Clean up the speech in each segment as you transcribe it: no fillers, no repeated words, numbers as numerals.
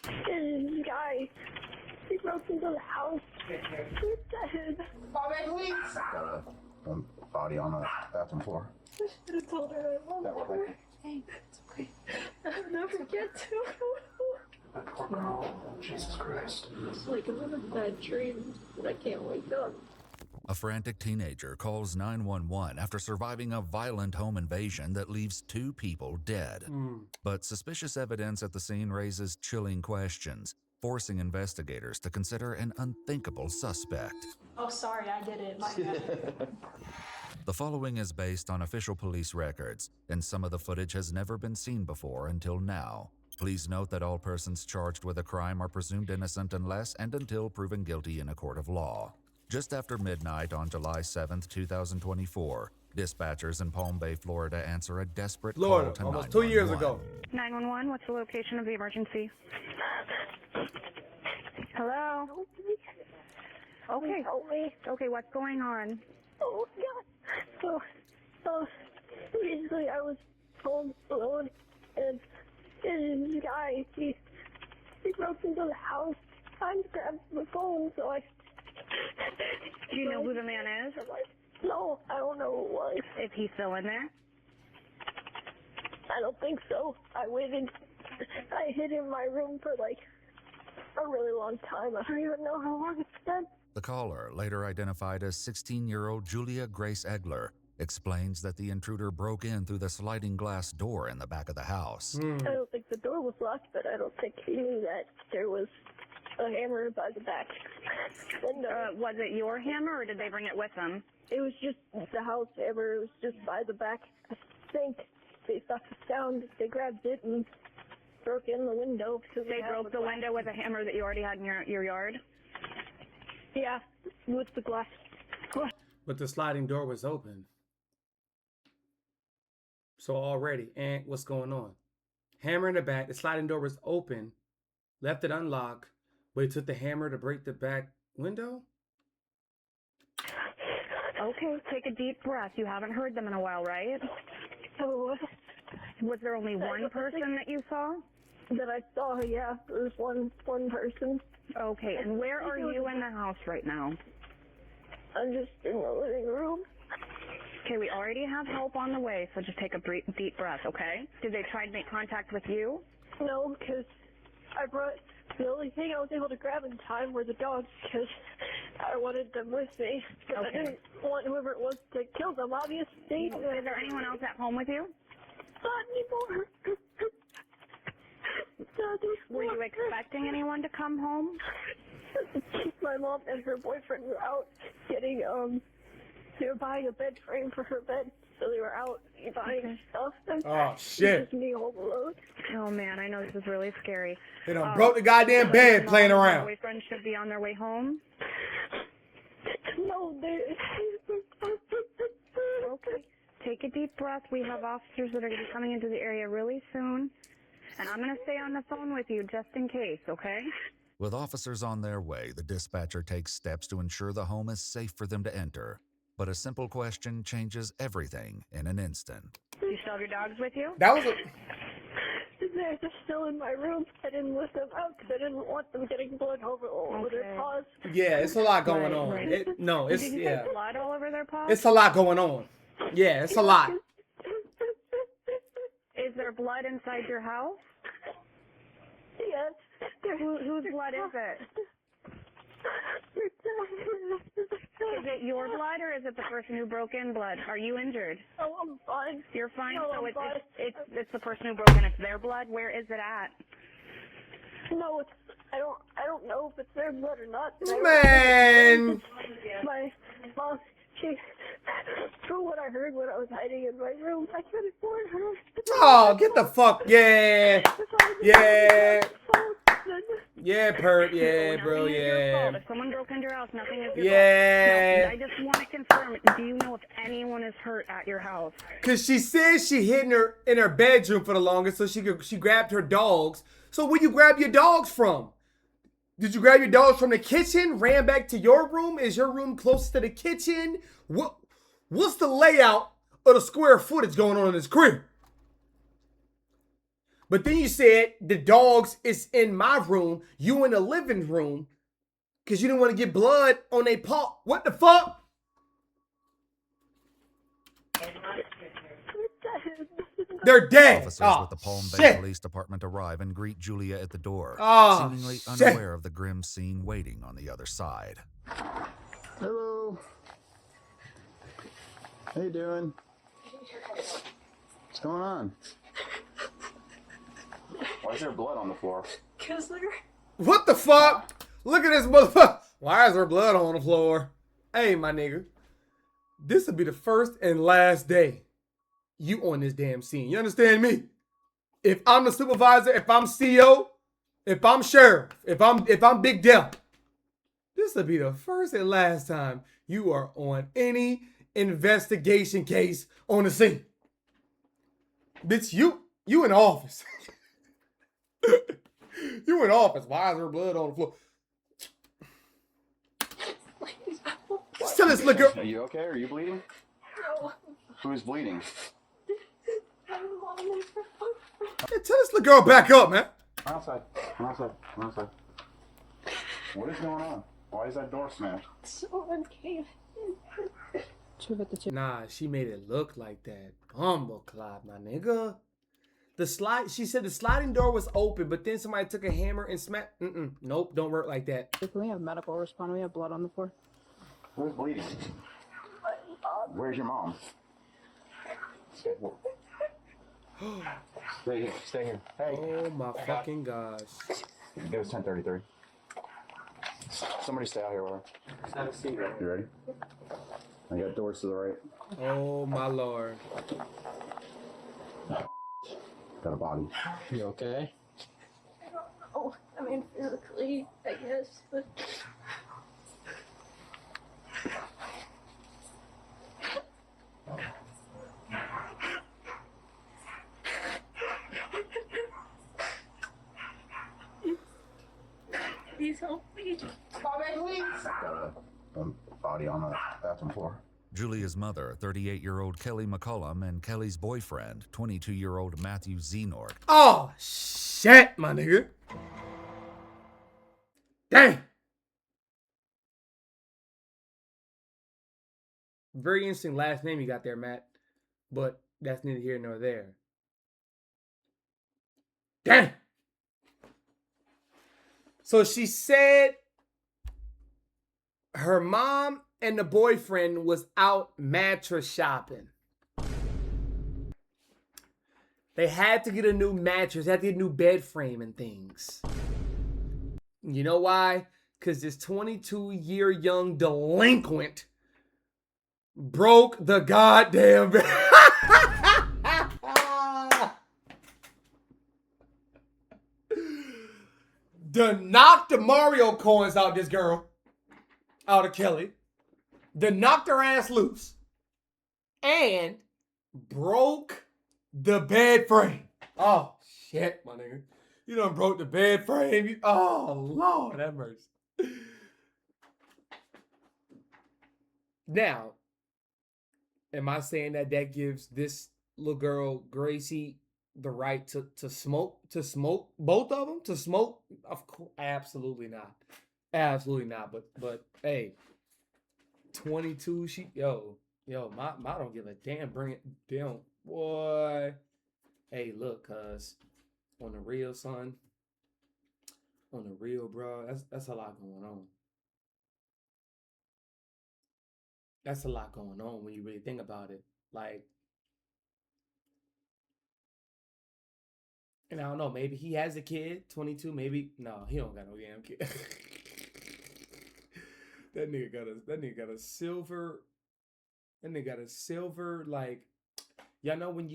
This guy, he broke into the house. He's dead. Got a body on the bathroom floor. I should have told her I love her. Hey, it's okay. I'll never get to That poor girl. Jesus Christ. It's like I'm in a bad dream, but I can't wake up. A frantic teenager calls 911 after surviving a violent home invasion that leaves 2 people dead. But suspicious evidence at the scene raises chilling questions, forcing investigators to consider an unthinkable suspect. Oh, sorry, I did it. My bad. The following is based on official police records, and some of the footage has never been seen before until now. Please note that all persons charged with a crime are presumed innocent unless and until proven guilty in a court of law. Just after midnight on July 7th, 2024, dispatchers in Palm Bay, Florida answer a desperate call to almost 2 years 911. ago. 911, what's the location of the emergency? Hello? Okay. Help me. Okay, what's going on? Oh, God. So, basically, I was home alone, and this guy, he broke into the house. I grabbed the phone, so I... Do you know who the man is? No, I don't know who it was. Is he still in there? I don't think so. I waited. I hid in my room for like a really long time. I don't even know how long it's been. The caller, later identified as 16-year-old Julia Grace Egler, explains that the intruder broke in through the sliding glass door in the back of the house. I don't think the door was locked, but I don't think he knew that there was a hammer by the back window. Was it your hammer, or did they bring it with them? It was just the house hammer. It was just by the back. I think they thought the sound. They grabbed it and broke in the window. They broke the window with a hammer that you already had in your yard? Yeah, with the glass. But the sliding door was open. So already, and what's going on? Hammer in the back, the sliding door was open, left it unlocked, but he took the hammer to break the back window? Okay, take a deep breath. You haven't heard them in a while, right? So, Was there only one person that you saw? that I saw, yeah, there was one person. Okay, and where are you in the house right now? I'm just in the living room. Okay, we already have help on the way, so just take a deep breath, okay? Did they try to make contact with you? No, because I brought, the only thing I was able to grab in time were the dogs, because I wanted them with me. Because I didn't want whoever it was to kill them, obviously. Is there anyone else at home with you? Not anymore. Were you expecting anyone to come home? My mom and her boyfriend were out getting, they were buying a bed frame for her bed, so they were out buying stuff. And Oh, shit. Just me home alone. Oh, man, I know this is really scary. They done broke the goddamn bed playing Your around. boyfriend should be on their way home. No, they... Okay. Take a deep breath. We have officers that are going to be coming into the area really soon. And I'm going to stay on the phone with you just in case, okay? With officers on their way, the dispatcher takes steps to ensure the home is safe for them to enter. But a simple question changes everything in an instant. Do you still have your dogs with you? That was a... They're just still in my room. I didn't let them out because I didn't want them getting blood over their paws. Yeah, it's a lot going on. Right. It's Did you yeah. get blood all over their paws? It's a lot going on. Yeah, it's a lot. Is there blood inside your house? Yes. Whose blood is it? Is it your blood or is it the person who broke in blood? Are you injured? Oh, I'm fine. You're fine? No, So I'm fine. it's the person who broke in. It's their blood? Where is it at? No, I don't know if it's their blood or not. Man! My mom, from what I heard when I was hiding in my room, I couldn't warn her. Oh, get the fuck, yeah. Yeah. Yeah, Perp, yeah, bro, Nothing is your fault. yeah. If someone broke into your house, nothing is your Yeah. fault. No, I just want to confirm, do you know if anyone is hurt at your house? Cause she says she hid in her bedroom for the longest, so she grabbed her dogs. So where you grab your dogs from? Did you grab your dogs from the kitchen? Ran back to your room? Is your room close to the kitchen? What's the layout of the square footage going on in this crib? But then you said the dogs is in my room, you in the living room, because you didn't want to get blood on their paw. What the fuck? They're dead. Officers with the Palm Bay Police Department arrive and greet Julia at the door, seemingly unaware of the grim scene waiting on the other side. Hello. How you doing? What's going on? Why is there blood on the floor? Because they're... What the fuck? Look at this motherfucker. Why is there blood on the floor? Hey, my nigga. This will be the first and last day you on this damn scene. You understand me? If I'm the supervisor, if I'm CEO, if I'm sheriff, if I'm Big Del, this will be the first and last time you are on any investigation case on the scene. Bitch, you in office. You in office. Why is there blood on the floor? Just tell this little girl. Are you okay? Are you bleeding? No. Who's bleeding? Hey, tell this little girl back up, man. Come outside. Come outside. Come outside. What is going on? Why is that door smashed? Someone came in. Nah, she made it look like that. Bumbleclot, my nigga. She said the sliding door was open, but then somebody took a hammer and smacked. Nope, don't work like that. Can we have medical respond? We have blood on the floor. Who's bleeding? Where's your mom? Stay here. Stay here. Hey. Oh my fucking gosh. It was 10:33. Somebody stay out here with her. Have a seat. You ready? I got doors to the right. Oh my lord. Got a body. You okay? Oh, I mean, physically, I guess, but... Please help me. Got a body on the bathroom floor. Julia's mother, 38-year-old Kelly McCollum, and Kelly's boyfriend, 22-year-old Matthew Zenort. Oh, shit, my nigga. Dang. Very interesting last name you got there, Matt. But that's neither here nor there. Dang. So she said her mom and the boyfriend was out mattress shopping. They had to get a new mattress, had to get a new bed frame and things. You know why? Because this 22-year young delinquent broke the goddamn bed. Done knocked the Mario coins out this girl. Out of Kelly. Then knocked her ass loose. And broke the bed frame. Oh, shit, my nigga. You done broke the bed frame. Oh, Lord have mercy. Now, am I saying that gives this little girl, Gracie, the right to smoke both of them? To smoke? Of course, absolutely not. Absolutely not. But hey, 22, ma don't give a damn. Bring it down, boy. Hey, look, cuz on the real, son, on the real, bro, that's a lot going on. That's a lot going on when you really think about it. Like, and I don't know, maybe he has a kid, 22, maybe. No, he don't got no damn kid. That nigga got a silver, like, y'all know when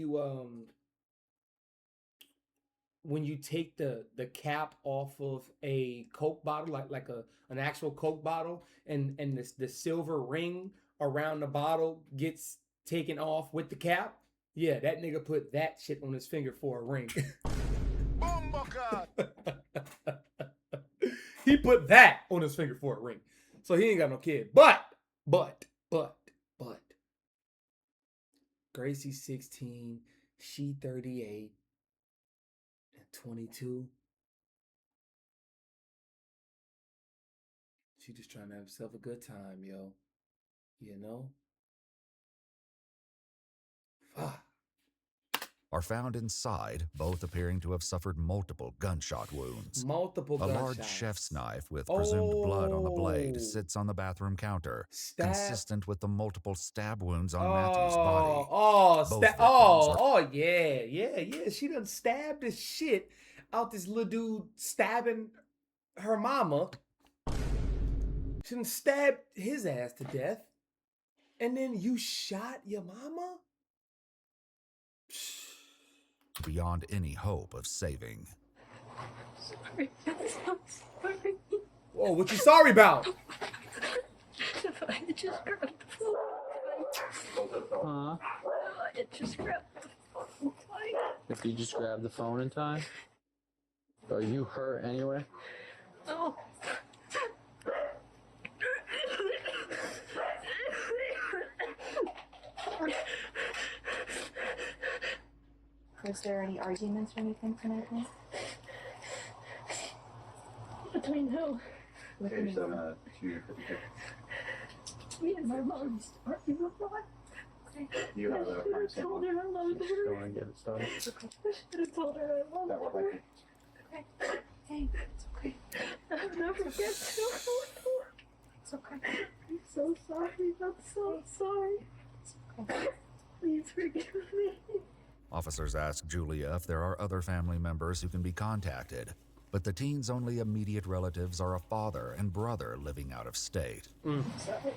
you take the cap off of a Coke bottle, like an actual Coke bottle, and the silver ring around the bottle gets taken off with the cap? Yeah, that nigga put that shit on his finger for a ring. He put that on his finger for a ring. So he ain't got no kid. But Gracie's 16, she 38. 22. She just trying to have herself a good time, yo. You know? Fuck. Are found inside, both appearing to have suffered multiple gunshot wounds. Multiple A gunshots. large chef's knife with presumed blood on the blade sits on the bathroom counter, consistent with the multiple stab wounds on Matthew's body. Yeah. She done stabbed the shit out this little dude stabbing her mama. She done stabbed his ass to death. And then you shot your mama? Beyond any hope of saving. Sorry. I'm so sorry. Whoa, what you sorry about? If I had just grabbed the phone. I just grabbed the phone. If you just grab the phone in time? Are you hurt anyway? No. Was there any arguments or anything tonight? Between who? With me? Me and my mom used to argue a lot. You have I should have told her I loved Just her. go and get it started. I should have told her I loved her. Hey, it's okay. I'll never get to her. It's okay. I'm so sorry. I'm so sorry. It's okay. Please forgive me. Officers ask Julia if there are other family members who can be contacted, but the teen's only immediate relatives are a father and brother living out of state. Sorry,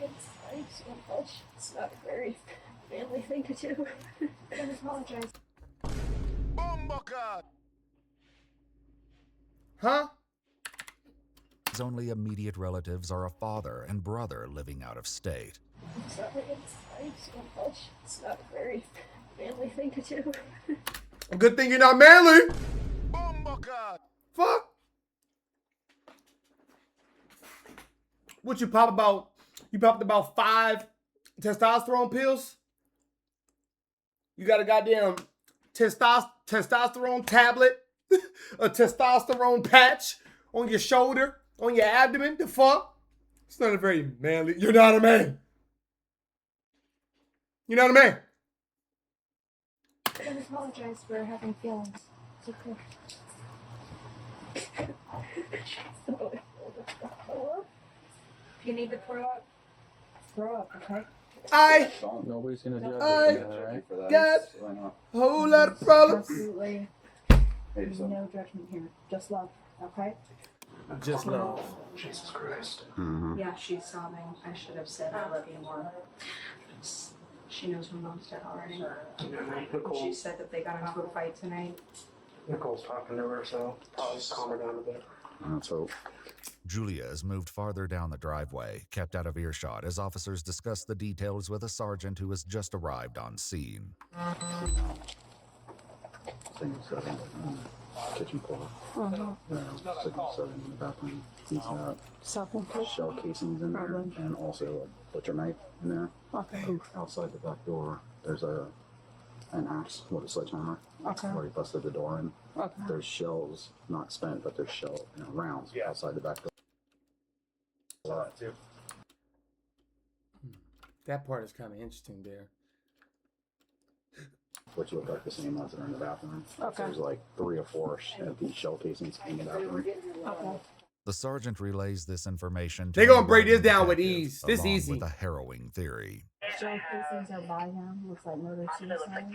it's so much. It's not a very family thing to do. I apologize. Huh? His only immediate relatives are a father and brother living out of state. Sorry, it's so much. It's not a very family thing to do. Good thing you're not manly. Fuck. What you pop about? You popped about 5 testosterone pills? You got a goddamn testosterone tablet? A testosterone patch on your shoulder? On your abdomen? The fuck? It's not a very manly. You're not a man. You're not a man. I apologize for having feelings. It's okay. If you need to throw up, okay? Nobody's gonna judge I you, alright? got a whole lot of problems. Absolutely. No judgment here. Just love, okay? Just love. Jesus Christ. Yeah, she's sobbing. I should have said I love you more. She knows her mom's dead already. She said that they got into a fight tonight. Nicole's talking to her, so probably just calm her down a bit. Let's hope. Julia is moved farther down the driveway, kept out of earshot as officers discuss the details with a sergeant who has just arrived on scene. Kitchen floor. Sitting in the bathroom. He's got shell casings in there, and also a butcher knife in there. Okay. Outside the back door, there's an axe with a sledgehammer. Where he busted the door in. There's shells, not spent, but there's rounds outside the back door. That part is kind of interesting there. Which look like the same ones that are in the bathroom. There's like 3 or 4 empty shell casings in the bathroom. The sergeant relays this information to They gonna the break this down with detective, ease. This along easy. with a harrowing theory. Shell casings are by him. Looks like murder suicide.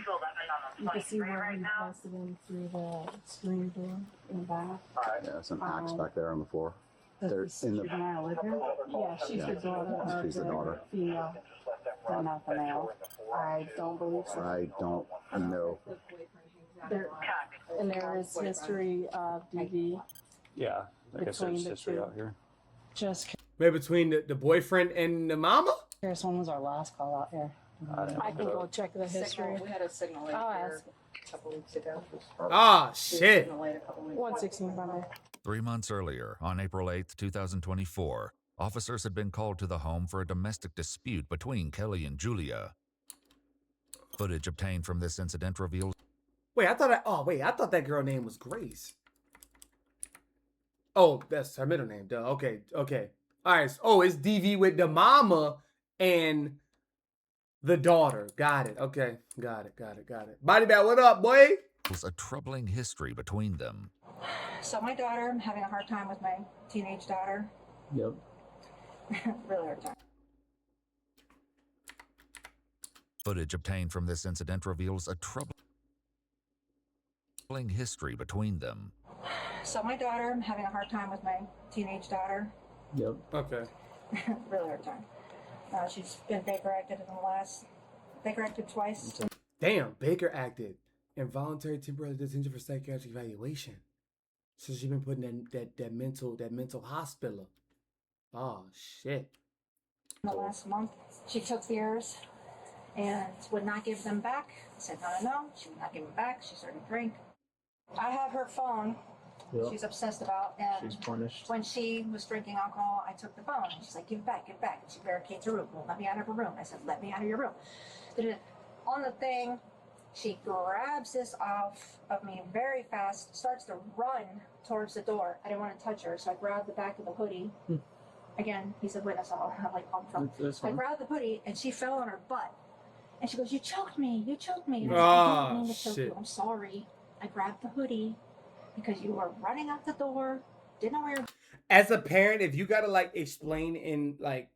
You can see where he busted in through the screen door in the back. Yeah, some axe back there on the floor. Does They're the in the- juvenile live here? Yeah, she's the daughter. She's the daughter. Female. But not the male. I don't believe so. I don't know. And there is history of DV. Yeah, I guess Between there's the history two. out here. Just Maybe between the boyfriend and the mama? curious, when was our last call out here? I can go check the history. We had a signal late I'll here ask. a couple weeks ago. Ah, shit. Signal late a couple weeks 116 by there. 3 months earlier, on April 8, 2024, officers had been called to the home for a domestic dispute between Kelly and Julia. Footage obtained from this incident reveals Wait, I thought that girl name was Grace. Oh, that's her middle name. Duh. Okay. All right. Oh, it's DV with the mama and the daughter. Got it. Okay. Got it. Body bag, what up, boy? A troubling history between them. So my daughter, I'm having a hard time with my teenage daughter. Yep. Really hard time. Footage obtained from this incident reveals a troubling history between them. So my daughter, I'm having a hard time with my teenage daughter. Yep. Okay. Really hard time. She's been Baker acted twice. Damn, Baker acted involuntary temporary detention for psychiatric evaluation. So she's been put in that mental hospital. Oh shit. In the last month, she took theirs and would not give them back. I said no. She would not give them back. She started to drink. I have her phone. Yep. She's obsessed about, and She's punished. when she was drinking alcohol, I took the phone, and she's like, give it back. And she barricades her room. Won't let me out of her room. I said, let me out of your room. On the thing, she grabs this off of me very fast, starts to run towards the door. I didn't want to touch her, so I grabbed the back of the hoodie. Again, he's a witness. I'll have like on film. I grabbed the hoodie, and she fell on her butt. And she goes, you choked me. And I said, I didn't mean to choke you. I'm sorry. I grabbed the hoodie because you were running out the door. Didn't know where. As a parent, if you gotta like explain in like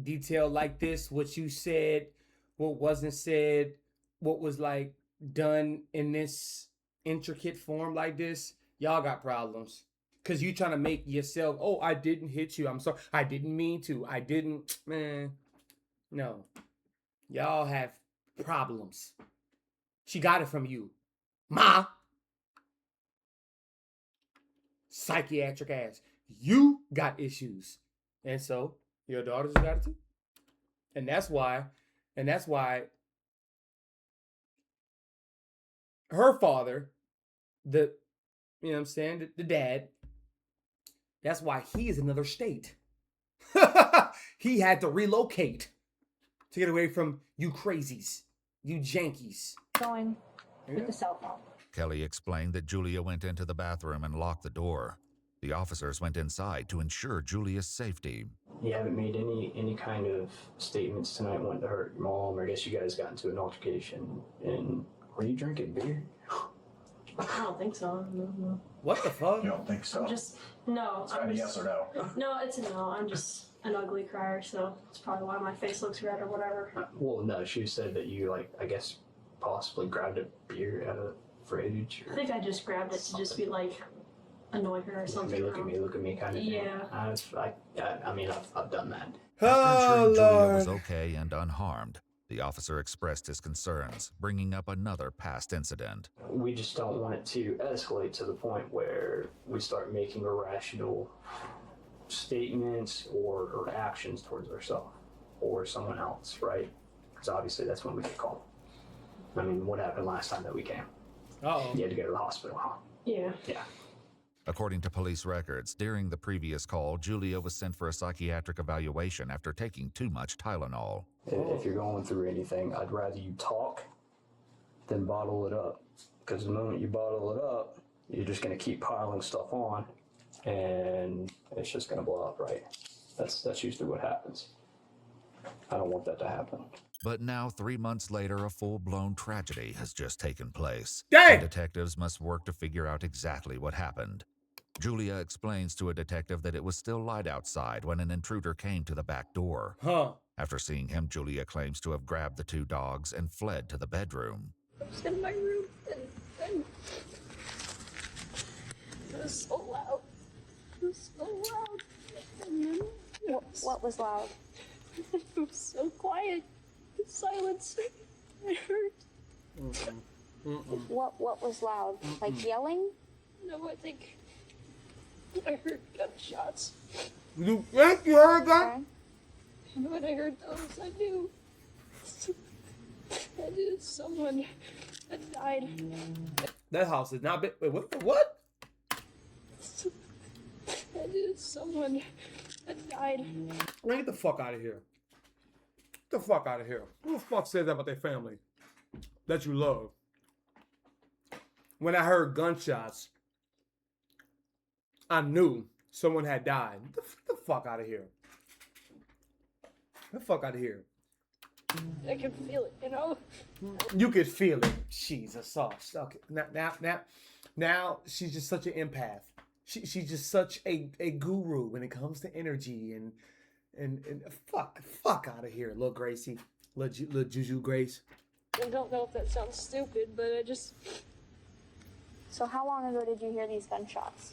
detail like this, what you said, what wasn't said, what was like done in this intricate form like this, y'all got problems. Cause you trying to make yourself, oh, I didn't hit you. I'm sorry. I didn't mean to. I didn't, man. No. Y'all have problems. She got it from you. Ma. Psychiatric ass. You got issues. And so your daughter's got it too. And that's why her father, the dad, that's why he is in another state. He had to relocate to get away from you crazies, you jankies. Going with the cell phone. Kelly explained that Julia went into the bathroom and locked the door. The officers went inside to ensure Julia's safety. You haven't made any kind of statements tonight wanting to hurt your mom, or I guess you guys got into an altercation. And were you drinking beer? I don't think so. No. What the fuck? You don't think so? No. It's either yes or no. No, it's a no. I'm just an ugly crier, so it's probably why my face looks red or whatever. Well, no, she said that you, like, I guess, possibly grabbed a beer out of the fridge. I think I just grabbed it to just be like, annoy her or something. Look at me, kind of thing. Yeah. I've done that. After ensuring Julia was okay and unharmed, the officer expressed his concerns, bringing up another past incident. We just don't want it to escalate to the point where we start making irrational statements or actions towards ourselves or someone else, right? Because obviously that's when we get called. I mean, what happened last time that we came? Uh-oh. You had to go to the hospital, huh? Yeah. According to police records, during the previous call, Julia was sent for a psychiatric evaluation after taking too much Tylenol. If you're going through anything, I'd rather you talk than bottle it up. Because the moment you bottle it up, you're just going to keep piling stuff on, and it's just going to blow up, right? That's usually what happens. I don't want that to happen. But now, 3 months later, a full-blown tragedy has just taken place. Dang! And detectives must work to figure out exactly what happened. Julia explains to a detective that it was still light outside when an intruder came to the back door. Huh. After seeing him, Julia claims to have grabbed the two dogs and fled to the bedroom. I was in my room and it was so loud. It was so loud. And then What was loud? it was so quiet. The silence. I heard. What was loud? Like yelling? No, I think I heard gunshots. You think you heard that? Okay. And when I heard those, I knew someone had died. That house is not big. Wait, what? I knew someone had died. Man, get the fuck out of here. Get the fuck out of here. Who the fuck says that about their family that you love? when I heard gunshots, I knew someone had died. Get the fuck out of here. Get the fuck out of here. I can feel it, you know? You could feel it. Jesus sauce. Okay. Now she's just such an empath. She's just such a guru when it comes to energy and fuck out of here, little Gracie. Little Juju Grace. I don't know if that sounds stupid, but I just... So how long ago did you hear these gunshots?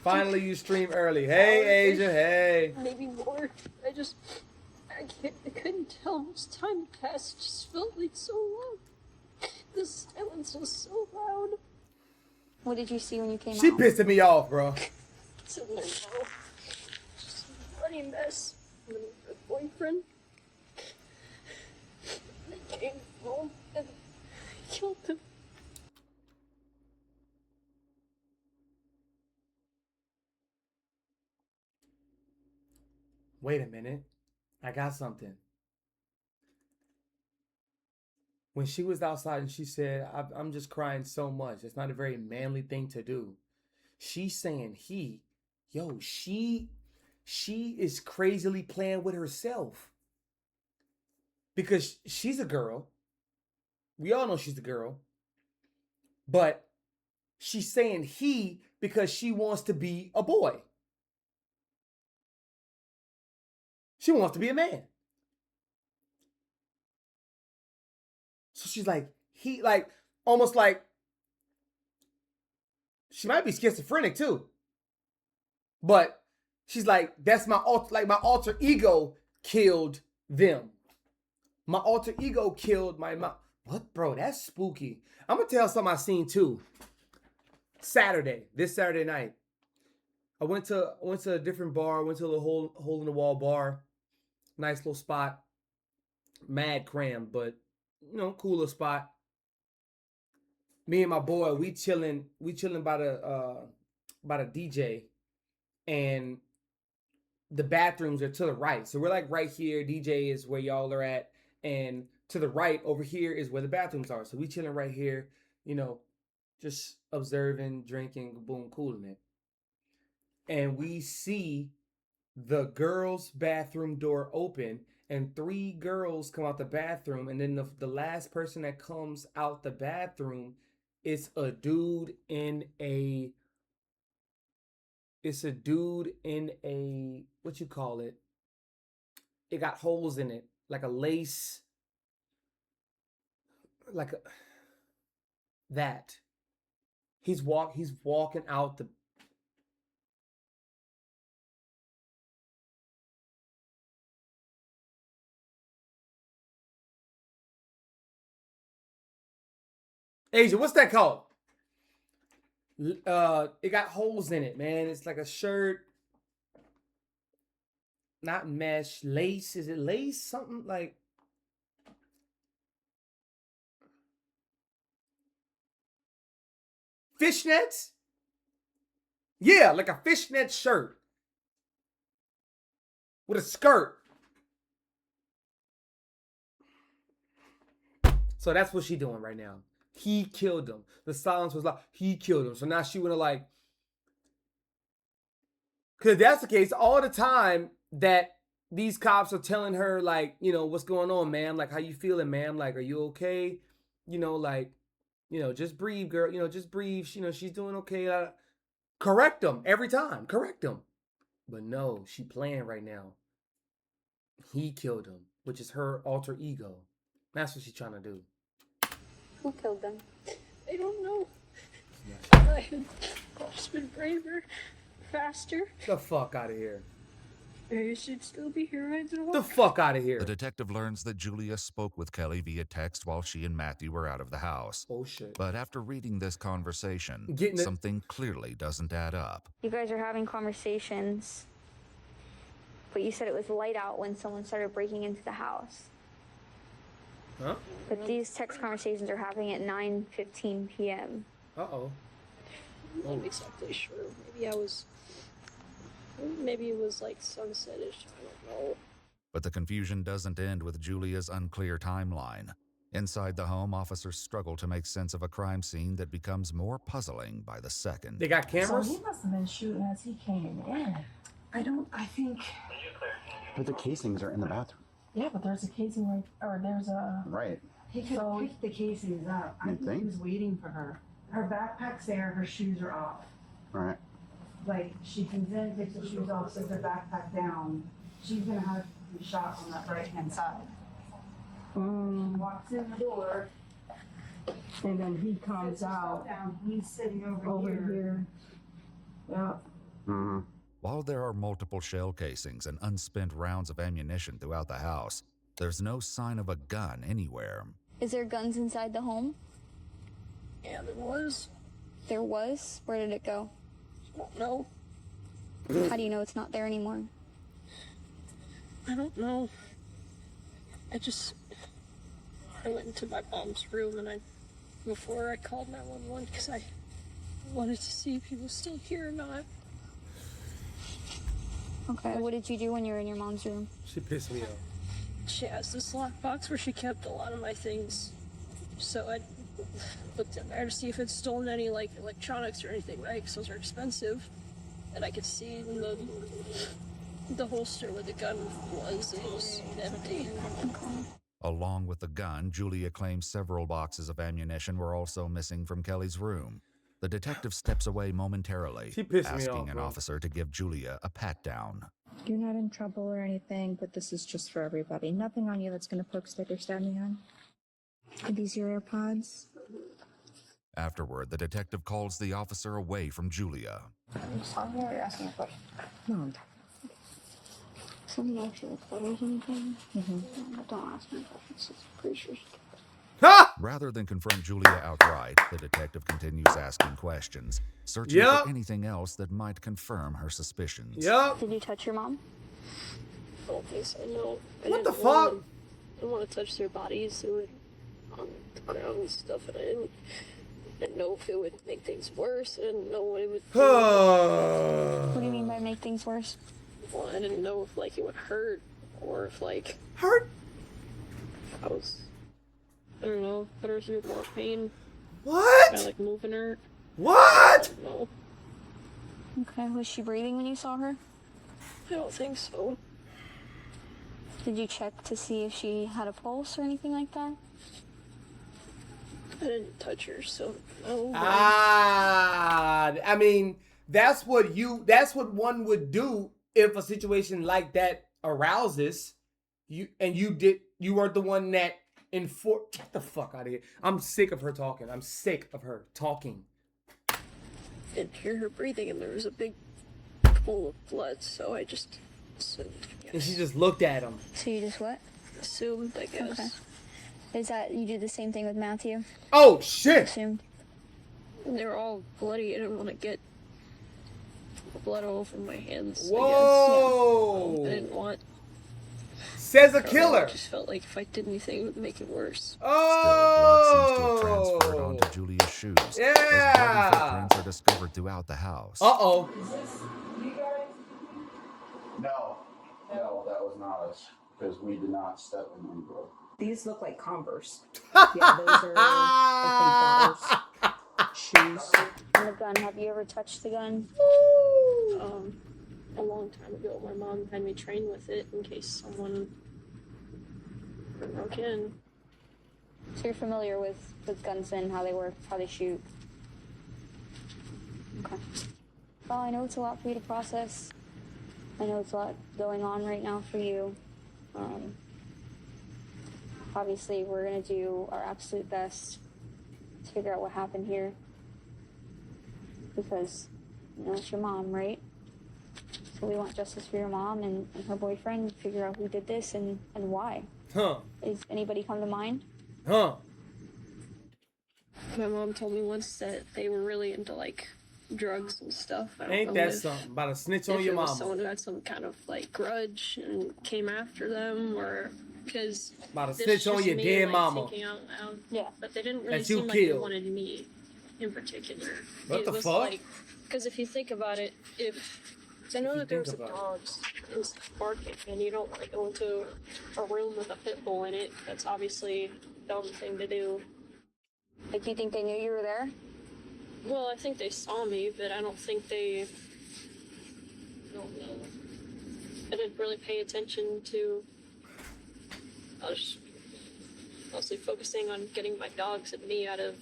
Finally, you stream early. Hey, Asia, hey. Maybe more. I couldn't tell how much time passed. It just felt like so long. The silence was so loud. What did you see when you came out? She pissing me off, bro. Sitting there, just a bloody mess. And then her boyfriend. They came home and killed him. Wait a minute. I got something. When she was outside and she said, I'm just crying so much. It's not a very manly thing to do. She's saying she is crazily playing with herself. Because she's a girl. We all know she's a girl. But she's saying he because she wants to be a boy. She wants to be a man. So she's like, almost like, she might be schizophrenic too. But she's like, that's my alter ego killed them. My alter ego killed my mom. What, bro? That's spooky. I'm gonna tell something I seen too. This Saturday night, I went to a different bar. I went to a little hole in the wall bar. Nice little spot. Mad cram, but cool little spot. Me and my boy, we chilling by the DJ, and the bathrooms are to the right. So we're like right here. DJ is where y'all are at, and to the right over here is where the bathrooms are. So we chilling right here, just observing, drinking, boom, cooling it. And we see the girls' bathroom door open, and 3 girls come out the bathroom, and then the last person that comes out the bathroom is a dude in a what you call it? It got holes in it, like a lace, that. He's walking out the. Asia, what's that called? It got holes in it, man. It's like a shirt. Not mesh, lace. Is it lace? Something like. Fishnets? Yeah, like a fishnet shirt. With a skirt. So that's what she's doing right now. He killed him. The silence was like, he killed him. So now she would have like, because if that's the case, all the time that these cops are telling her like, what's going on, ma'am? Like, how you feeling, ma'am? Like, are you okay? Just breathe, girl. Just breathe. She's doing okay. Correct them every time. Correct them. But no, she playing right now. He killed him, which is her alter ego. That's what she's trying to do. Who killed them? I don't know. I had just been braver, faster. The fuck out of here. You should still be here right now. The fuck out of here. The detective learns that Julia spoke with Kelly via text while she and Matthew were out of the house. Oh shit. But after reading this conversation, something clearly doesn't add up. You guys are having conversations, but you said it was light out when someone started breaking into the house. Huh? But these text conversations are happening at 9:15 p.m. Uh-oh. I'm not exactly sure. Maybe it was like sunset-ish. I don't know. But the confusion doesn't end with Julia's unclear timeline. Inside the home, officers struggle to make sense of a crime scene that becomes more puzzling by the second. They got cameras? So he must have been shooting as he came in. I think. But the casings are in the bathroom. Yeah, but there's a casing right, or there's a. Right. He could have picked the casings up. I think he was waiting for her. Her backpack's there, her shoes are off. Right. Like, she comes in, takes the shoes off, sets her backpack down. She's gonna have to be shot on that right-hand side. Walks in the door. And then he comes out. He's sitting over here. Yeah. Mm-hmm. While there are multiple shell casings and unspent rounds of ammunition throughout the house, there's no sign of a gun anywhere. Is there guns inside the home? Yeah, there was. There was? Where did it go? No, How do you know it's not there anymore? I don't know. I went into my mom's room and before I called 911 because I wanted to see if he was still here or not. Okay. What did you do when you were in your mom's room? She pissed me off. She has this lockbox where she kept a lot of my things. So I looked in there to see if it's stolen any like electronics or anything, right? Because those are expensive. And I could see in the holster where the gun was, it was empty. Along with the gun, Julia claims several boxes of ammunition were also missing from Kelly's room. The detective steps away momentarily, She pissed me asking off, an bro. officer to give Julia a pat-down. You're not in trouble or anything, but this is just for everybody. Nothing on you that's going to poke, stick, or stab me on. Are these your AirPods? Afterward, the detective calls the officer away from Julia. I'm sorry, you're asking a question. No. Something else, like photos or anything? Don't ask me questions. It's pretty sure. Rather than confront Julia outright, the detective continues asking questions, searching for anything else that might confirm her suspicions. Did you touch your mom? I don't think so, no. What the fuck? I didn't want to touch their bodies. They were on the ground and stuff, and I didn't know if it would make things worse. I didn't know what it would do. What do you mean by make things worse? Well, I didn't know if, like, it would hurt, or if, like... Hurt? I don't know, put her through more pain. What? Kind of like moving her. What? I don't know. Okay, was she breathing when you saw her? I don't think so. Did you check to see if she had a pulse or anything like that? I didn't touch her, so no. I mean, that's what one would do if a situation like that arouses you, and you weren't the one that get the fuck out of here. I'm sick of her talking. I'm sick of her talking. I didn't hear her breathing, and there was a big pool of blood, so I just assumed. And she just looked at him. So you just what? Assumed, I guess. Okay. Is that, you do the same thing with Matthew? Oh, shit! Assumed. And they were all bloody. I didn't want to get blood all over my hands. Whoa! I guess. I didn't want. Says a killer. I just felt like if I did anything, it would make it worse. Oh! Still, blood seems to have transferred onto Julia's shoes. Yeah! As bloody footprints are discovered throughout the house. Uh-oh. No, that was not us. Because we did not step in any blood. These look like Converse. Yeah, those are, I think, Converse shoes. And the gun, have you ever touched the gun? A long time ago, my mom had me train with it in case someone broke in. So you're familiar with guns and how they work, how they shoot? Okay. Well, I know it's a lot for you to process. I know it's a lot going on right now for you. Obviously, we're going to do our absolute best to figure out what happened here. Because, you know, it's your mom, right? So we want justice for your mom and her boyfriend, figure out who did this and why. Huh. Is anybody come to mind? Huh. My mom told me once that they were really into, like, drugs and stuff. I don't Ain't know that if, something? About to snitch on if your it was mama. someone who had some kind of, like, grudge and came after them, or because About to this snitch on just your me, dead like, mama. thinking out loud. Yeah. But they didn't really That you seem like they killed. wanted me in particular. What it the was fuck? like, because if you think about it, cause I know that there was dogs and stuff barking, and you don't want to go into a room with a pit bull in it that's obviously dumb thing to do. Like, you think they knew you were there? Well, I think they saw me, but I don't think they... I didn't really pay attention to... I was mostly focusing on getting my dogs and me out of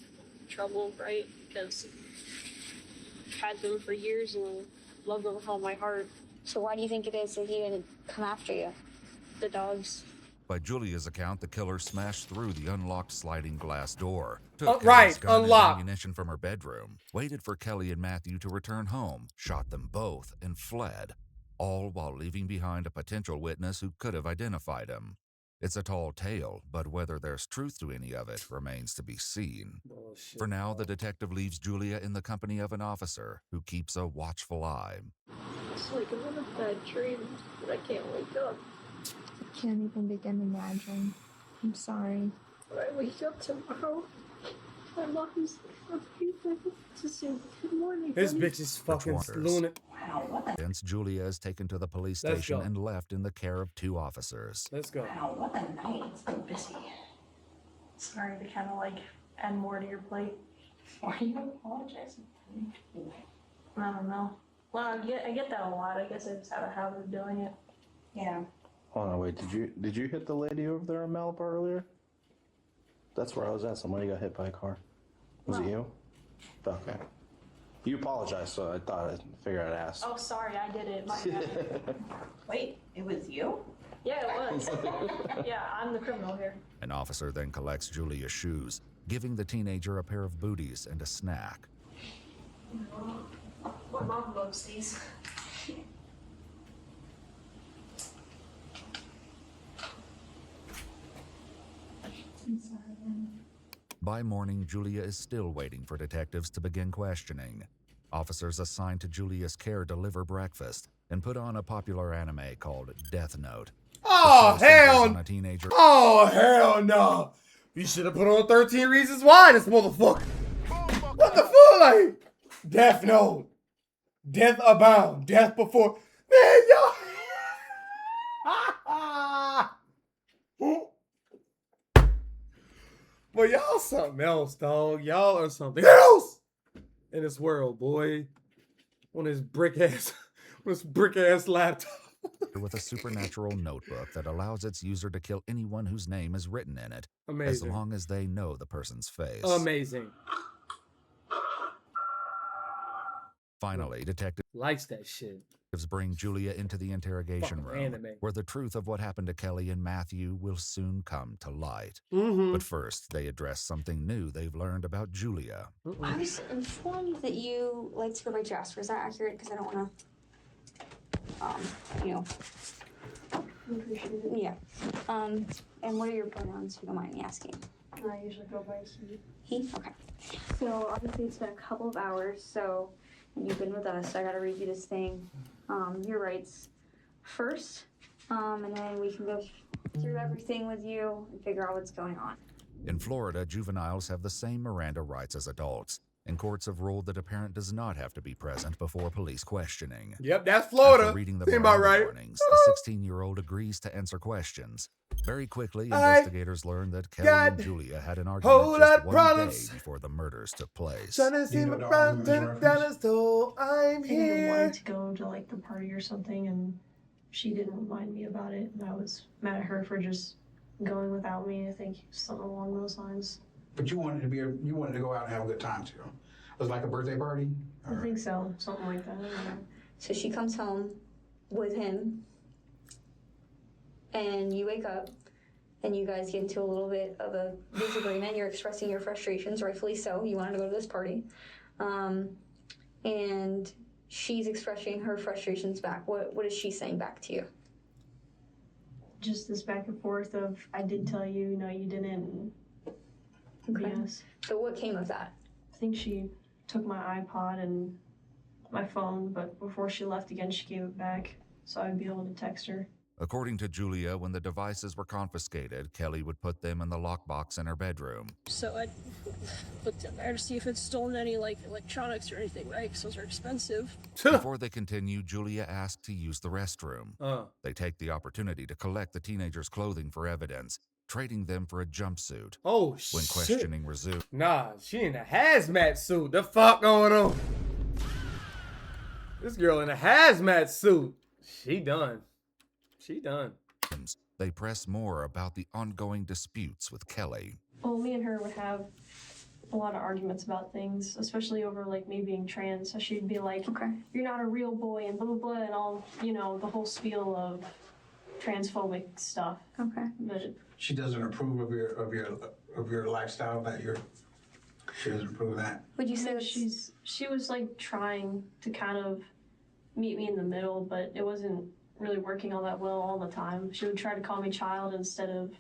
trouble, right? Because I've had them for years and love them with all my heart. So why do you think it is that he didn't come after you? The dogs. By Julia's account, the killer smashed through the unlocked sliding glass door, Oh, took right, Kelly's gun and unlocked. ammunition from her bedroom, waited for Kelly and Matthew to return home, shot them both, and fled, all while leaving behind a potential witness who could have identified him. It's a tall tale, but whether there's truth to any of it remains to be seen. Bullshit. For now, the detective leaves Julia in the company of an officer who keeps a watchful eye. It's like I'm in a bad dream, but I can't wake up. I can't even begin to imagine. I'm sorry. When I wake up tomorrow, my mom's to say good morning. This bitch is fucking lunatic. Wow, what the? Since Julia is taken to the police Let's station go. and left in the care of 2 officers. Let's go. Wow, what a night. It's been busy. Sorry to kind of like add more to your plate. Why are you apologizing? I don't know. Well, I get that a lot. I guess I just have a habit of doing it. Yeah. Hold on, wait. Did you hit the lady over there in Malibu earlier? That's where I was at. Somebody got hit by a car. Was it you? Okay. You apologized, so I figured I'd ask. Oh, sorry, I did it. My bad. Wait, it was you? Yeah, it was. Yeah, I'm the criminal here. An officer then collects Julia's shoes, giving the teenager a pair of booties and a snack. My mom loves these. I'm sorry, Annie. By morning, Julia is still waiting for detectives to begin questioning. Officers assigned to Julia's care deliver breakfast and put on a popular anime called Death Note. Oh, hell! On a teenager. Oh, hell no! You should have put on 13 Reasons Why, this motherfucker. What the fuck? Like, Death Note. Death Abound. Death Before. Man, y'all. Well, y'all something else, dog. Y'all are something else in this world, boy. On this brick ass laptop. With a supernatural notebook that allows its user to kill anyone whose name is written in it, Amazing. as long as they know the person's face. Amazing. Finally, detectives Likes that shit. bring Julia into the interrogation Fucking room, anime. where the truth of what happened to Kelly and Matthew will soon come to light. Mm-hmm. But first, they address something new they've learned about Julia. I was informed that you like to go by Jasper. Is that accurate? Because I don't want to, you know. Yeah. And what are your pronouns, if you don't mind me asking? I usually go by he. He? Okay. So obviously it's been a couple of hours, so you've been with us. I gotta read you this thing. Your rights first, and then we can go through everything with you and figure out what's going on. In Florida, juveniles have the same Miranda rights as adults, and courts have ruled that a parent does not have to be present before police questioning. Yep, that's Florida. After reading the Seem about Miranda right. warnings, the 16-year-old agrees to answer questions. Very quickly, investigators learn that Kelly and Julia had an argument just one day before the murders took place. Trying to see my brown down the store. I'm I here. wanted to go to like the party or something, and she didn't remind me about it, and I was mad at her for just going without me. I think something along those lines. But you wanted to go out and have a good time too. It was like a birthday party? I think so, something like that. I don't know. So she comes home with him, and you wake up, and you guys get into a little bit of a disagreement. You're expressing your frustrations, rightfully so. You wanted to go to this party. And she's expressing her frustrations back. What is she saying back to you? Just this back and forth of, I did tell you, no, you didn't. Okay. Yes. So what came of that? I think she took my iPod and my phone, but before she left again, she gave it back so I'd be able to text her. According to Julia, when the devices were confiscated, Kelly would put them in the lockbox in her bedroom. So I looked in there to see if it's stolen any like electronics or anything, right? Because those are expensive. Before they continue, Julia asked to use the restroom. Uh. They take the opportunity to collect the teenager's clothing for evidence, trading them for a jumpsuit. Oh, When shit. questioning resumed, Nah, she in a hazmat suit. The fuck going on? This girl in a hazmat suit. She done. She done. they pressed more about the ongoing disputes with Kelly. Well, me and her would have a lot of arguments about things, especially over like me being trans. So she'd be like, "Okay, you're not a real boy," and blah blah blah, and all, you know, the whole spiel of transphobic stuff. Okay. But She doesn't approve of your lifestyle. She doesn't approve of that. would you say she was like trying to kind of meet me in the middle, but it wasn't really working all that well all the time. She would try to call me child instead of,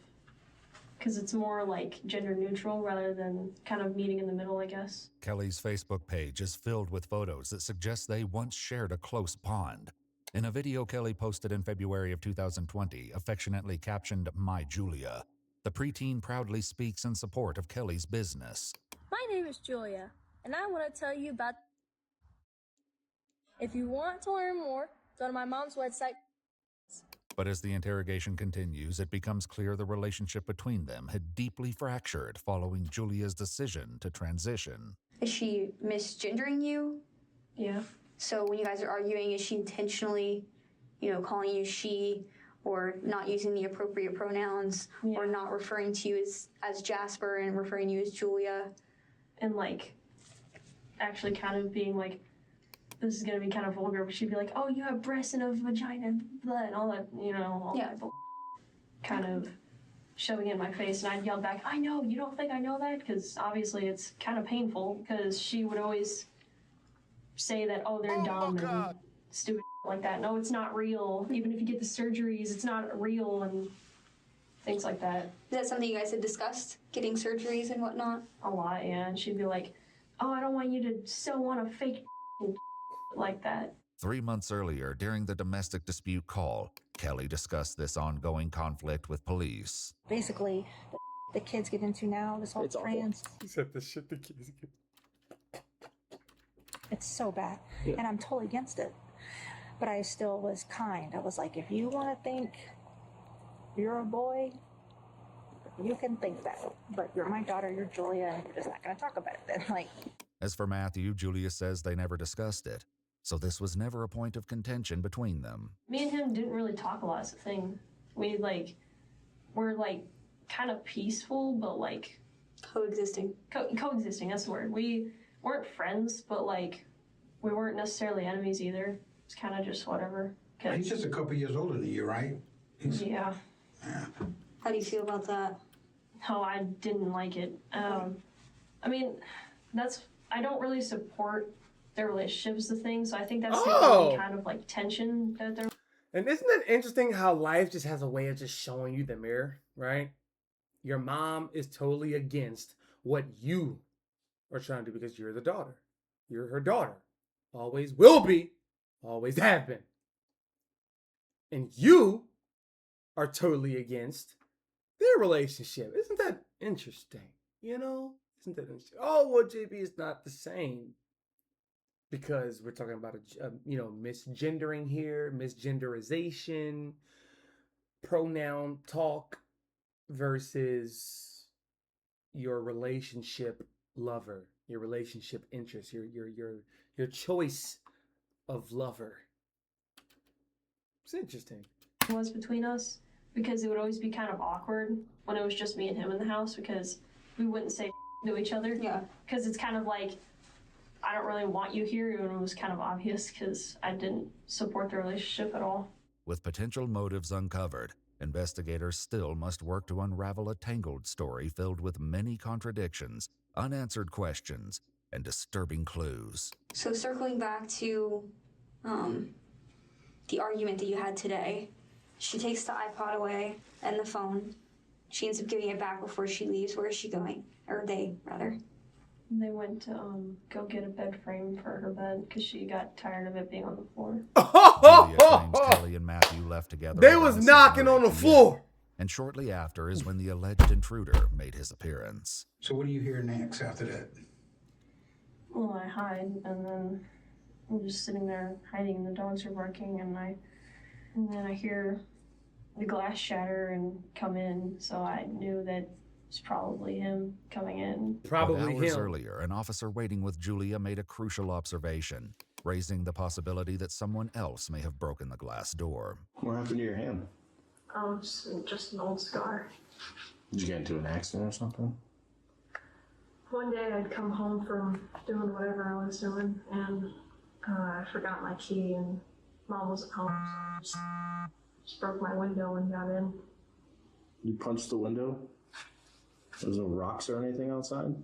because it's more like gender neutral rather than kind of meeting in the middle, I guess. Kelly's Facebook page is filled with photos that suggest they once shared a close bond. In a video Kelly posted in February of 2020, affectionately captioned "My Julia," the preteen proudly speaks in support of Kelly's business. My name is Julia, and I want to tell you about... If you want to learn more, go to my mom's website. But as the interrogation continues, it becomes clear the relationship between them had deeply fractured following Julia's decision to transition. Is she misgendering you? Yeah. So when you guys are arguing, is she intentionally, you know, calling you she, or not using the appropriate pronouns, or not referring to you as Jasper and referring you as Julia? And like actually kind of being like, this is gonna be kind of vulgar, but she'd be like, "Oh, you have breasts and a vagina and blood," and all that, you know, all that kind of shoving it in my face, and I'd yell back, "I know, you don't think I know that?" Because obviously it's kind of painful, because she would always say that, "Oh, they're dumb and stupid like that. No, it's not real. Even if you get the surgeries, it's not real," and things like that. Is that something you guys had discussed, getting surgeries and whatnot? A lot, yeah. And she'd be like, "Oh, I don't want you to sew on a fake," like that. 3 months earlier, during the domestic dispute call, Kelly discussed this ongoing conflict with police. Basically, the kids get into now, this whole trans. He said the shit the kids get. It's so bad. Yeah. And I'm totally against it. But I still was kind. I was like, if you want to think you're a boy, you can think that. But you're my daughter, you're Julia, and we're just not going to talk about it then. Like, As for Matthew, Julia says they never discussed it, so this was never a point of contention between them. Me and him didn't really talk a lot, is the thing. We're kind of peaceful, but like coexisting. Coexisting, that's the word. We weren't friends, but like we weren't necessarily enemies either. It's kind of just whatever. He's just a couple years older than you, right? Yeah. How do you feel about that? No, I didn't like it. I mean, I don't really support their relationship is the thing, so I think that's the only kind of like tension that they're. And isn't it interesting how life just has a way of just showing you the mirror, right? Your mom is totally against what you are trying to do because you're the daughter. You're her daughter. Always will be. Always have been. And you are totally against their relationship. Isn't that interesting? You know? Isn't that interesting? Oh, well, JB is not the same. Because we're talking about, misgendering here, misgenderization, pronoun talk versus your relationship lover, your relationship interest, your choice of lover. It's interesting. It was between us, because it would always be kind of awkward when it was just me and him in the house, because we wouldn't say to each other. Yeah. Because it's kind of like, I don't really want you here, and it was kind of obvious because I didn't support the relationship at all. With potential motives uncovered, investigators still must work to unravel a tangled story filled with many contradictions, unanswered questions, and disturbing clues. So circling back to the argument that you had today, she takes the iPod away and the phone. She ends up giving it back before she leaves. Where is she going? Or they, rather. They went to go get a bed frame for her bed because she got tired of it being on the floor. Julia claims Kelly and Matthew left together. They was knocking on the floor. And shortly after is when the alleged intruder made his appearance. So what do you hear next after that? Well, I hide, and then I'm just sitting there hiding, and the dogs are barking, and then I hear the glass shatter and come in, so I knew that it's probably him coming in. But hours earlier, an officer waiting with Julia made a crucial observation, raising the possibility that someone else may have broken the glass door. What happened to your hand? Just an old scar. Did you get into an accident or something? One day I'd come home from doing whatever I was doing, and I forgot my key, and Mom wasn't home, so I just broke my window and got in. You punched the window? There's no rocks or anything outside?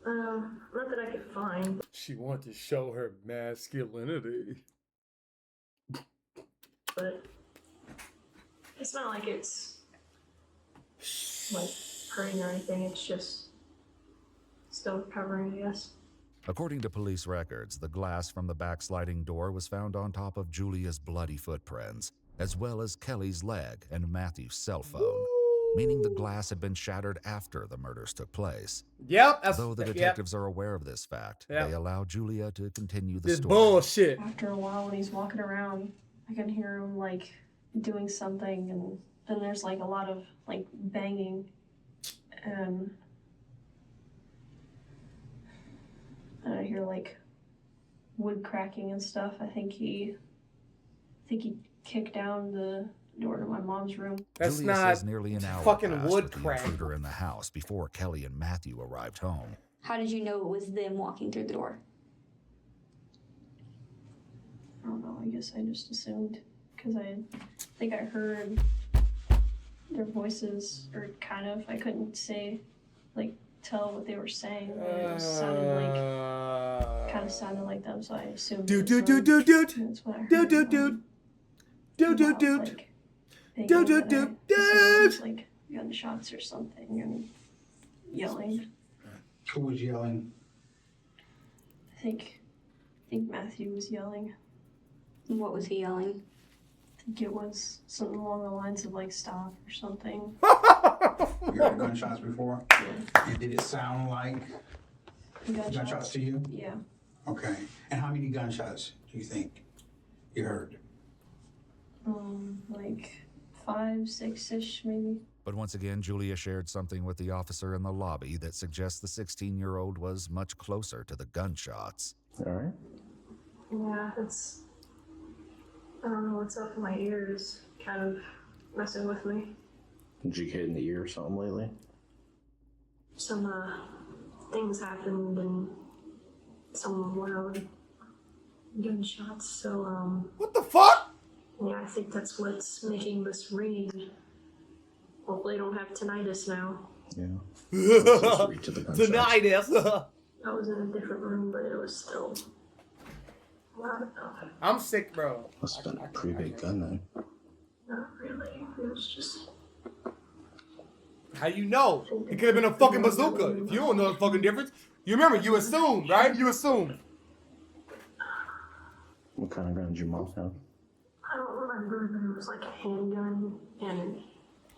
Not that I could find. She wanted to show her masculinity. But it's not like it's like hurting or anything, it's just still recovering, I guess. According to police records, the glass from the backsliding door was found on top of Julia's bloody footprints, as well as Kelly's leg and Matthew's cell phone, meaning the glass had been shattered after the murders took place. Yep. Though the detectives are aware of this fact, they allow Julia to continue the This story. bullshit. After a while, when he's walking around, I can hear him like doing something, and then there's like a lot of like banging, and I hear like wood cracking and stuff. I think he kicked down the door to my mom's room. That's Julia not says nearly an hour fucking passed wood with the crack. intruder in the house before Kelly and Matthew arrived home. How did you know it was them walking through the door? I don't know, I guess I just assumed, because I think I heard their voices, or kind of, I couldn't say, like, tell what they were saying, but it just sounded like, kind of sounded like them, so I assumed. Dude. That's what I heard. Dude. Like gunshots or something, and yelling. Who was yelling? I think Matthew was yelling. What was he yelling? I think it was something along the lines of like stop or something. You heard gunshots before? Yeah. And did it sound like gunshots to you? Yeah. Okay. And how many gunshots do you think you heard? Like 5, 6-ish maybe. But once again, Julia shared something with the officer in the lobby that suggests the 16-year-old was much closer to the gunshots. All right. Yeah, I don't know what's up in my ears, kind of messing with me. Did you get hit in the ear or something lately? Some things happened and some loud gunshots, so What the fuck? yeah, I think that's what's making this ringing. Hopefully I don't have tinnitus now. Yeah. Tinnitus. I was in a different room, but it was still loud enough. I'm sick, bro. Must have been a pretty big gun then. Not really, it was just... How you know? It could have been a fucking bazooka. If you don't know the fucking difference, you remember, you assume, right? You assume. What kind of gun did your mom have? I don't remember, but it was like a handgun, and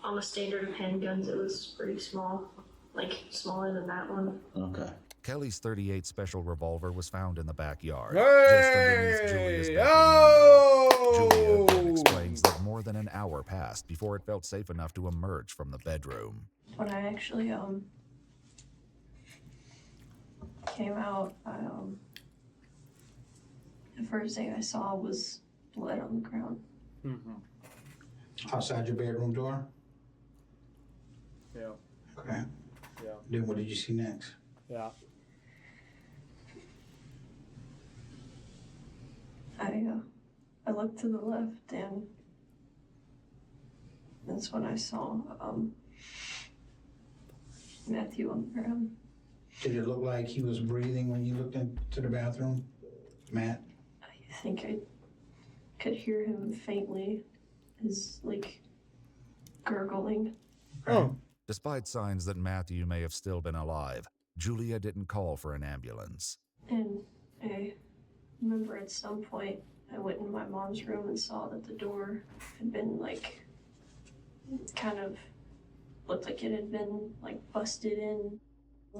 on the standard of handguns, it was pretty small. Like, smaller than that one. Okay. Kelly's .38 special revolver was found in the backyard, Hey! just underneath Julia's bedroom Oh! window. Julia then explains that more than an hour passed before it felt safe enough to emerge from the bedroom. When I actually came out, the first thing I saw was blood on the ground. Mm-hmm. Outside your bedroom door? Yeah. Okay. Yeah. Then what did you see next? Yeah. I looked to the left, and that's when I saw Matthew on the ground. Did it look like he was breathing when you looked into the bathroom, Matt? I think I could hear him faintly, his like gurgling. Oh. Despite signs that Matthew may have still been alive, Julia didn't call for an ambulance. And I remember at some point I went in my mom's room and saw that the door had been like, kind of looked like it had been like busted in.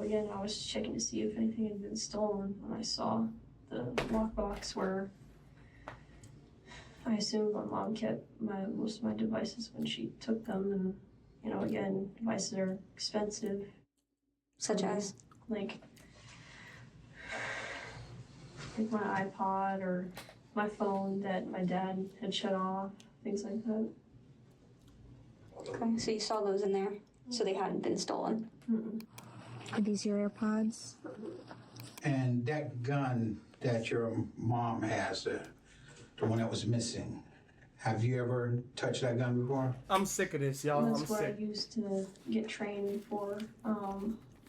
Again, I was checking to see if anything had been stolen when I saw the lockbox where I assume my mom kept most of my devices when she took them, and you know, again, devices are expensive. Such as? Like my iPod or my phone that my dad had shut off, things like that. Okay, so you saw those in there, so they hadn't been stolen. Are these your AirPods? And that gun that your mom has, the one that was missing, have you ever touched that gun before? I'm sick of this, y'all. That's I'm what sick. I used to get trained for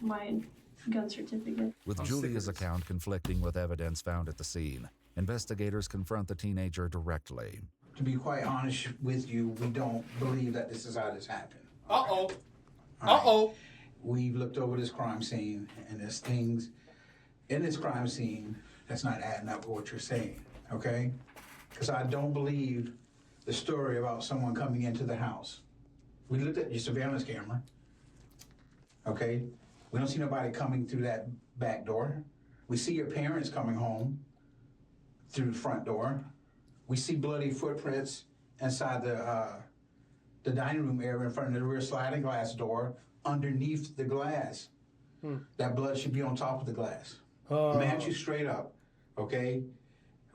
my gun certificate. With Julia's account conflicting with evidence found at the scene, investigators confront the teenager directly. To be quite honest with you, we don't believe that this is how this happened. Uh-oh. Uh-oh. We've looked over this crime scene, and there's things in this crime scene that's not adding up with what you're saying, okay? Because I don't believe the story about someone coming into the house. We looked at your surveillance camera, okay? We don't see nobody coming through that back door. We see your parents coming home through the front door. We see bloody footprints inside the dining room area in front of the rear sliding glass door underneath the glass. That blood should be on top of the glass. Let me ask you straight up, okay?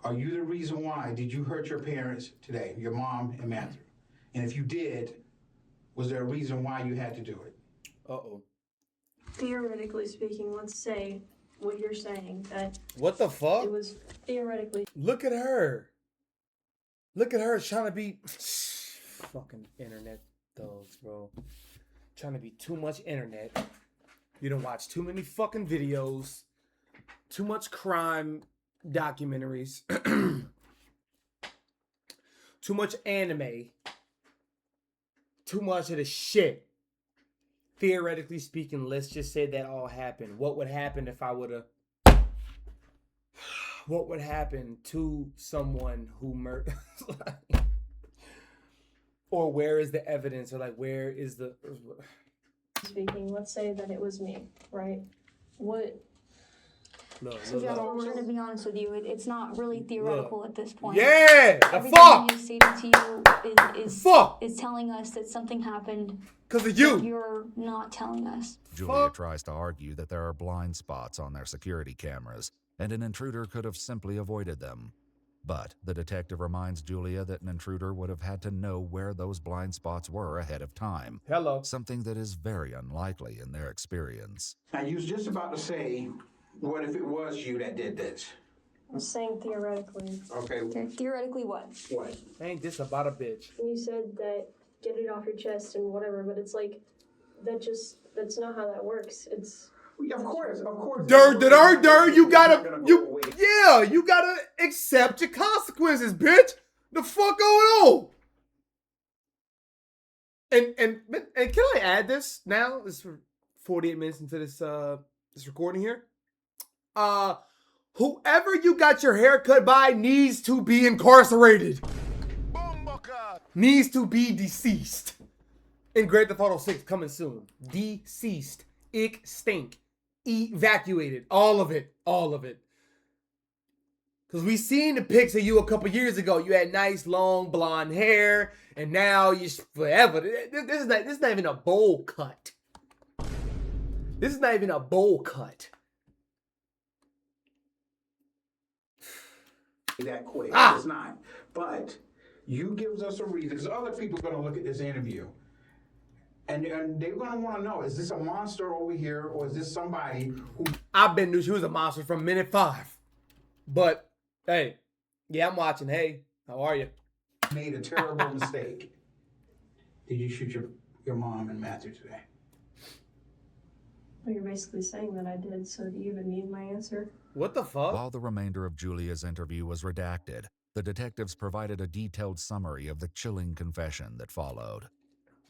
Are you the reason why did you hurt your parents today, your mom and Matthew? And if you did, was there a reason why you had to do it? Uh-oh. Theoretically speaking, let's say what you're saying, that What the fuck? it was theoretically. Look at her. Look at her trying to be fucking internet thugs, bro. Trying to be too much internet. You done watch too many fucking videos. Too much crime documentaries. Too much anime. Too much of the shit. Theoretically speaking, let's just say that all happened. What would happen if I would have... What would happen to someone who murdered... Or where is the evidence? Or like, where is the... Speaking, let's say that it was me, right? What... So, Jeff, we're going to be honest with you. It's not really theoretical at this point. Yeah! The Everything fuck! he stated to you is telling us that something happened. Because of you! You're not telling us. Julia tries to argue that there are blind spots on their security cameras, and an intruder could have simply avoided them. But the detective reminds Julia that an intruder would have had to know where those blind spots were ahead of time. Hello. Something that is very unlikely in their experience. Now, you was just about to say, what if it was you that did this? I'm saying theoretically. Okay. Theoretically what? What? Ain't this about a bitch? You said that get it off your chest and whatever, but it's like, that's not how that works. It's... Of course. You gotta, you gotta accept your consequences, bitch. The fuck going on? And can I add this now? This is 48 minutes into this recording here. Whoever you got your hair cut by needs to be incarcerated. Needs to be deceased. In Grand Theft Auto 6 coming soon. Deceased. Extinct. Evacuated. All of it. Because we seen the pics of you a couple years ago. You had nice long blonde hair. And now you're forever. This is not even a bowl cut. This is not even a bowl cut. That quick. It's not. But you gives us a reason. Because other people are going to look at this interview. And they're going to want to know, is this a monster over here, or is this somebody who... I've been knew she was a monster from minute 5. But, hey, yeah, I'm watching. Hey, how are you? Made a terrible mistake. Did you shoot your mom and Matthew today? Well, you're basically saying that I did, so do you even need my answer? What the fuck? While the remainder of Julia's interview was redacted, the detectives provided a detailed summary of the chilling confession that followed.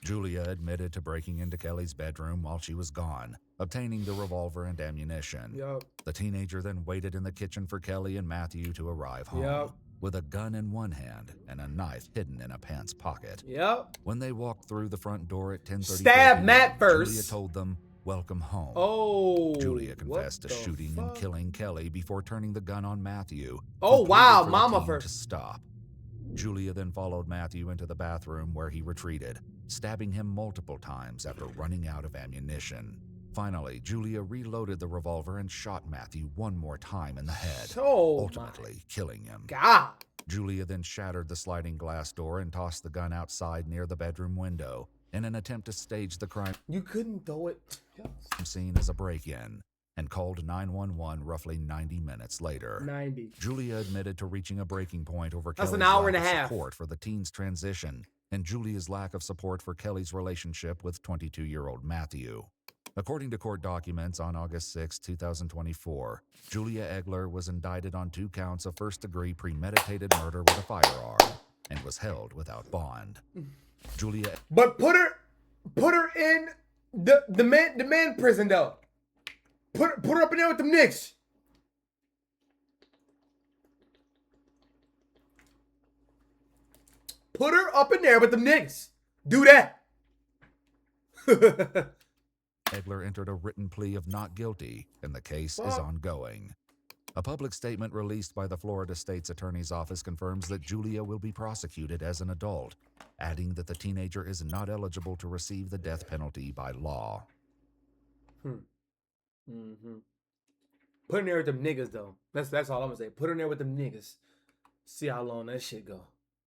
Julia admitted to breaking into Kelly's bedroom while she was gone, obtaining the revolver and ammunition. Yep. The teenager then waited in the kitchen for Kelly and Matthew to arrive home, Yep. with a gun in one hand and a knife hidden in a pants pocket. Yep. When they walked through the front door at 10:30, Stab Matt first. Julia told them, "Welcome home." Oh. Julia confessed to shooting and killing Kelly before turning the gun on Matthew. Oh, who wow, pleaded for the mama team first. to stop. Julia then followed Matthew into the bathroom where he retreated, stabbing him multiple times after running out of ammunition. Finally, Julia reloaded the revolver and shot Matthew one more time in the head, ultimately killing him. God. Julia then shattered the sliding glass door and tossed the gun outside near the bedroom window in an attempt to stage the crime You couldn't throw it. scene as a break-in, and called 911 roughly 90 minutes later. 90. Julia admitted to reaching a breaking point over That's Kelly's an hour lack and a of half. support for the teen's transition and Julia's lack of support for Kelly's relationship with 22-year-old Matthew. According to court documents on August 6, 2024, Julia Egler was indicted on 2 counts of first-degree premeditated murder with a firearm and was held without bond. Julia... But put her in the man prison though. Put her up in there with them niggas. Put her up in there with them niggas. Do that. Egler entered a written plea of not guilty, and the case is ongoing. A public statement released by the Florida State's Attorney's Office confirms that Julia will be prosecuted as an adult, adding that the teenager is not eligible to receive the death penalty by law. Put her in there with them niggas though. That's all I'm gonna say. Put her in there with them niggas. See how long that shit go.